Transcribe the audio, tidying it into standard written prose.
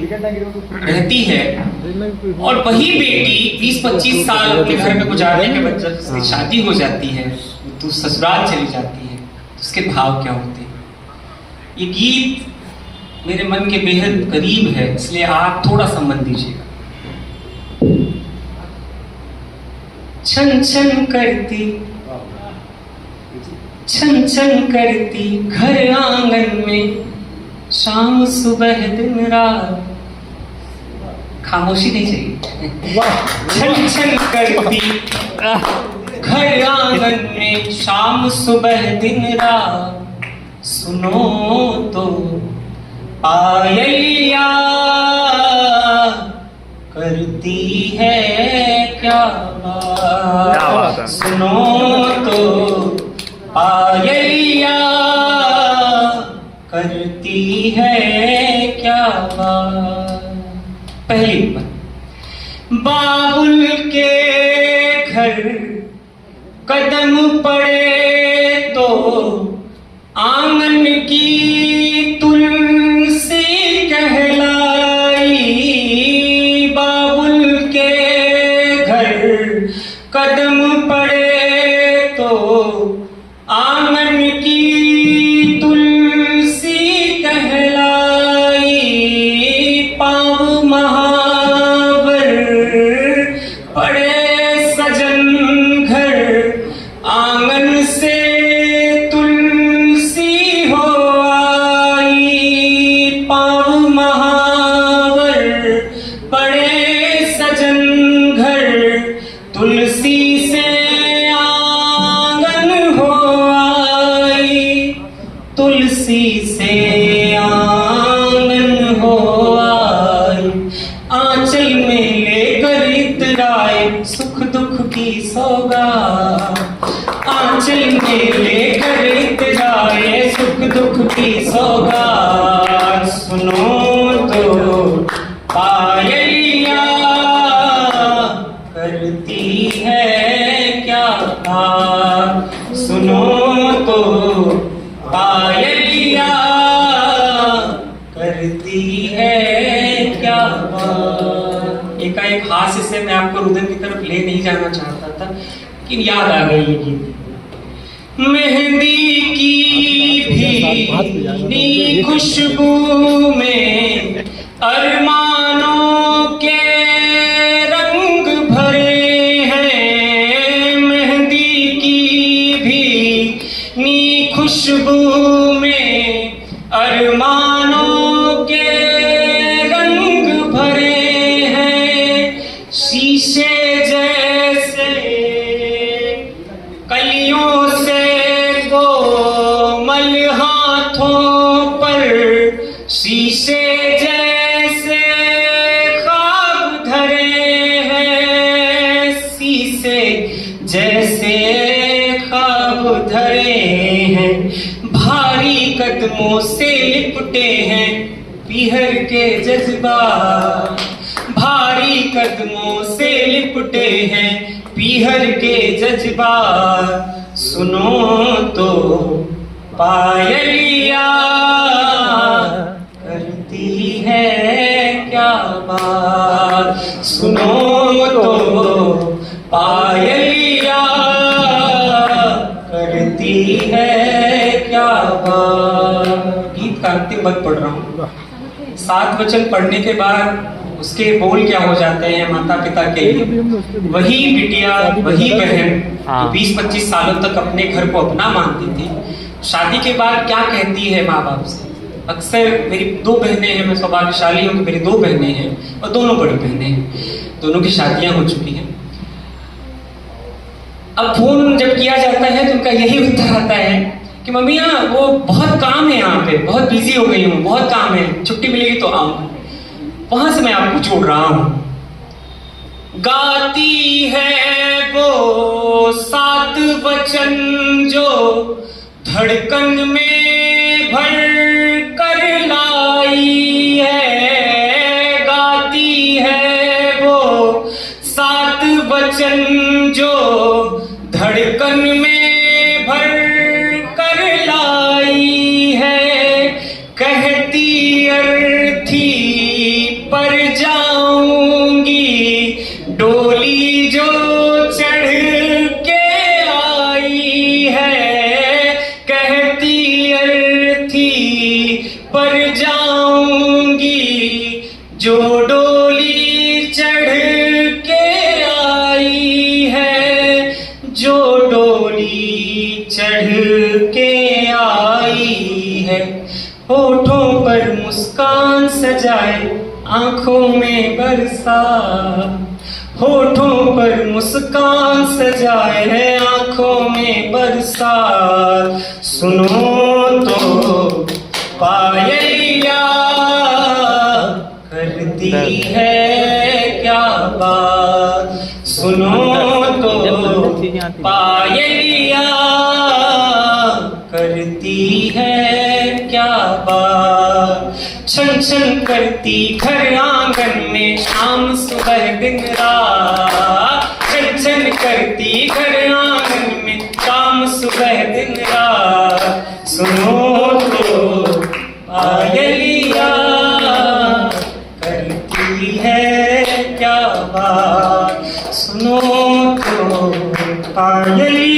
रहती है और वही बेटी 20-25 साल अपने घर में गुजारने के बाद जब उसकी शादी हो जाती है तो ससुराल चली जाती है, तो उसके भाव क्या होते हैं। ये गीत मेरे मन के बेहद करीब है, इसलिए आप थोड़ा सा मन दीजिएगा। छन छन करती छन छन करती घर आंगन में, शाम सुबह दिन रात। खामोशी नहीं चाहिए। छन छन करती घर आंगन में, शाम सुबह दिन रात। सुनो तो पायलिया करती है क्या बात। सुनो तो पायलिया करती है क्या बात। पहली बात, बाबुल के घर कदम पड़े तो आंगन की तुलसी कहलाई। बाबुल के घर कदम पड़े तो आंगन की तुलसी कहलाई। पाँव महावर पड़े सजन घर, आंगन से तुलसी हो आई। पाँव महावर पड़े सजन घर, तुलसी से आंगन हो आई। तुलसी से आंगन हो आई। आंचल में लेकर इतराए सुख दुख की सौगात। आंचल में लेकर इतराए सुख दुख की सौगात। सुनो तो पायलिया करती है क्या बात। सुनो तो पायलिया करती है क्या बात। एकाएक हास्य से मैं आपको रुदन की तरफ ले नहीं जाना चाहता था, लेकिन याद आ गई ये गीत। मेहंदी की भीनी खुशबू में अरमानों के रंग भरे हैं। मेहंदी की भीनी खुशबू में अरमानों के रंग भरे हैं। शीशे जैसे कलियों से कोमल हाथों पर, शीशे जैसे ख्वाब धरे हैं। शीशे जैसे ख्वाब धरे हैं। भारी कदमों से लिपटे हैं पीहर के जज्बात। भारी कदमों से लिपटे हैं पीहर के जज्बात। सुनो तो पायलिया करती है क्या बात। सुनो तो पायलिया करती है क्या बात। गीत का अंतिम पद पढ़ रहा हूँ। 7 वचन पढ़ने के बाद उसके बोल क्या हो जाते हैं माता पिता के लिए। वही बिटिया वही बहन जो 20-25 सालों तक अपने घर को अपना मानती थी, शादी के बाद क्या कहती है माँ बाप से। अक्सर मेरी 2 बहनें हैं, मैं सौभाग्यशाली हूँ कि मेरी 2 बहनें हैं और दोनों बड़ी बहनें हैं। दोनों की शादियां हो चुकी हैं। अब फोन जब किया जाता है तो उनका यही उत्तर आता है कि मम्मी वो बहुत काम है, यहाँ पे बहुत बिजी हो गई हूँ, बहुत काम है, छुट्टी मिलेगी तो आऊंगा। वहां से मैं आपको जोड़ रहा हूं। गाती है वो 7 वचन जो धड़कन में भर कर लाई है। गाती है वो 7 वचन जो धड़कन में भर कर लाई है। कहती अर्थी जो डोली चढ़ के आई है, जो डोली चढ़ के आई है, होठों पर मुस्कान सजाए आंखों में बरसात, होठों पर मुस्कान सजाए है आंखों में बरसात। सुनो तो पायलिया करती है क्या बात, सुनो तो पायलिया करती है क्या बात। छन छन करती घर आंगन में शाम सुबह दिन रात, छन छन करती घर आंगन में शाम सुबह दिन रात। सुनो तो पायलिया करती है क्या बात, सुनो तो पायलिया